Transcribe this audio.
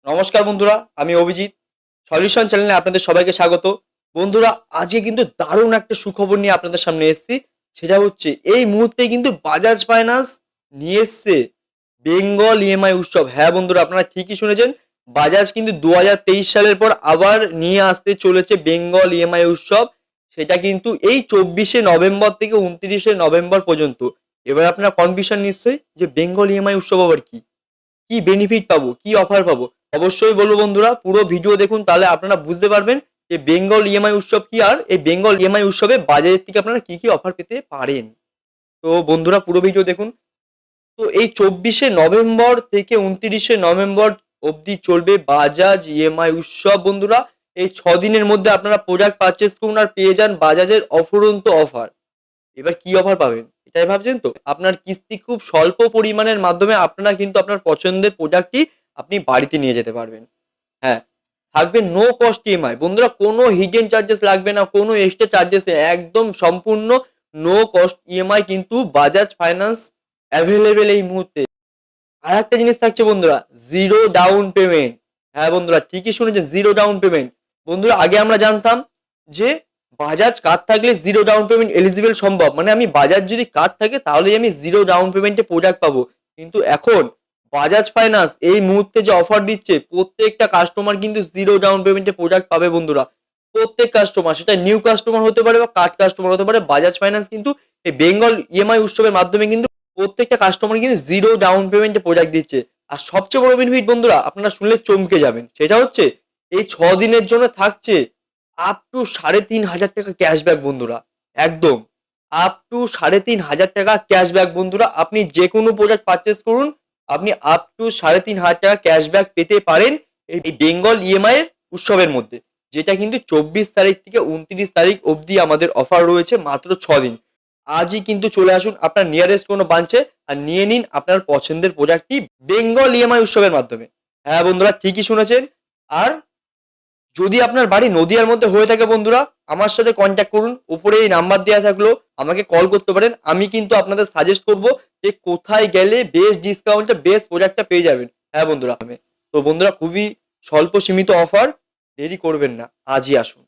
নমস্কার বন্ধুরা, আমি অভিজিৎ। সলিউশন চ্যানেলে আপনাদের সবাইকে স্বাগত। বন্ধুরা, আজকে কিন্তু দারুণ একটা সুখবর নিয়ে আপনাদের সামনে এসেছি। সেটা হচ্ছে এই মুহূর্তে কিন্তু বাজাজ ফাইন্যান্স নিয়ে এসছে বেঙ্গল ইএমআই উৎসব। হ্যাঁ বন্ধুরা, আপনারা ঠিকই শুনেছেন। বাজাজ কিন্তু ২০২৩ সালের পর আবার নিয়ে আসতে চলেছে বেঙ্গল ইএমআই উৎসব। সেটা কিন্তু এই ২৪শে নভেম্বর থেকে ২৯শে নভেম্বর পর্যন্ত। এবার আপনারা কনফিউশন নিশ্চয়ই যে বেঙ্গল ইএমআই উৎসব আবার কি? কি বেনিফিট পাবো, কি অফার পাবো? অবশ্যই বলবো বন্ধুরা, পুরো ভিডিও দেখুন, তাহলে আপনারা বুঝতে পারবেন যে বেঙ্গল ইএমআই উৎসব কি, আর এই বেঙ্গল ইএমআই উৎসবে বাজারের থেকে আপনারা কি কি অফার পেতে পারেন। তো বন্ধুরা, পুরো ভিডিও দেখুন। তো এই ২৪শে নভেম্বর থেকে ২৯শে নভেম্বর অবধি চলবে বাজাজ ইএমআই উৎসব বন্ধুরা। এই ৬ দিনের মধ্যে আপনারা প্রোডাক্ট পারচেস করুন আর পেয়ে যান বাজাজের অফুরন্ত অফার। এবার কি অফার পাবেন এটাই ভাবছেন তো? আপনার কিস্তি খুব স্বল্প পরিমাণের মাধ্যমে আপনারা কিন্তু আপনার পছন্দের প্রোডাক্টটি আপনি বাড়িতে নিয়ে যেতে পারবেন। হ্যাঁ, থাকবে নো কস্ট ইএমআই বন্ধুরা, কোনো হিডেন চার্জেস লাগবে না, কোনো এক্সট্রা চার্জেস, একদম সম্পূর্ণ নো কস্ট ইএমআই কিন্তু বাজাজ ফাইন্যান্স অ্যাভেলেবেল এই মুহূর্তে। আর একটা জিনিস থাকছে বন্ধুরা, জিরো ডাউন পেমেন্ট। হ্যাঁ বন্ধুরা, ঠিকই শুনেছেন, জিরো ডাউন পেমেন্ট। বন্ধুরা, আগে আমরা জানতাম যে বাজাজ কার্ড থাকলে জিরো ডাউন পেমেন্ট এলিজিবল সম্ভব, মানে আমি বাজাজ যদি কার্ড থাকে তাহলেই আমি জিরো ডাউন পেমেন্টে প্রোডাক্ট পাবো। কিন্তু এখন বাজাজ ফাইন্যান্স এই মুহূর্তে যে অফার দিচ্ছে, প্রত্যেকটা কাস্টমার কিন্তু জিরো ডাউন পেমেন্টে প্রোডাক্ট পাবে বন্ধুরা। প্রত্যেক কাস্টমার, সেটা নিউ কাস্টমার হতে পারে বা কার্ড কাস্টমার হতে পারে, বাজাজ ফাইন্যান্স কিন্তু এই বেঙ্গল ইএমআই উৎসবের মাধ্যমে কিন্তু প্রত্যেকটা কাস্টমার কিন্তু জিরো ডাউন পেমেন্টে প্রোডাক্ট দিচ্ছে। আর সবচেয়ে বড় বেনিফিট বন্ধুরা, আপনারা শুনলে চমকে যাবেন, সেটা হচ্ছে এই ৬ দিনের জন্য থাকছে আপ টু ৩,৫০০ টাকা ক্যাশব্যাক বন্ধুরা। একদম আপ টু ৩,৫০০ টাকা ক্যাশব্যাক বন্ধুরা। আপনি যে কোনো প্রোডাক্ট পারচেস করুন, আপনি আপ টু ৩,৫০০ টাকা ক্যাশব্যাক পেতে পারেন এই বেঙ্গল ইএমআই এর উৎসবের মধ্যে, যেটা কিন্তু ২৪ তারিখ থেকে ২৯ তারিখ অবধি আমাদের অফার রয়েছে, মাত্র ৬ দিন। আজই কিন্তু চলে আসুন আপনার নিয়ারেস্ট কোনো ব্রাঞ্চে আর নিয়ে নিন আপনার পছন্দের প্রোডাক্টটি বেঙ্গল ইএমআই উৎসবের মাধ্যমে। হ্যাঁ বন্ধুরা, ঠিকই শুনেছেন। আর যদি আপনার বাড়ি নদিয়ার মধ্যে হয়ে থাকে বন্ধুরা, আমার সাথে কন্ট্যাক্ট করুন, উপরে এই নাম্বার দেওয়া থাকলো, আমাকে কল করতে পারেন। আমি কিন্তু আপনাদের সাজেস্ট করব যে কোথায় গেলে বেস্ট ডিসকাউন্টটা, বেস্ট প্রোডাক্টটা পেয়ে যাবেন। হ্যাঁ বন্ধুরা, তো বন্ধুরা, খুবই স্বল্প সীমিত অফার, দেরি করবেন না, আজই আসুন।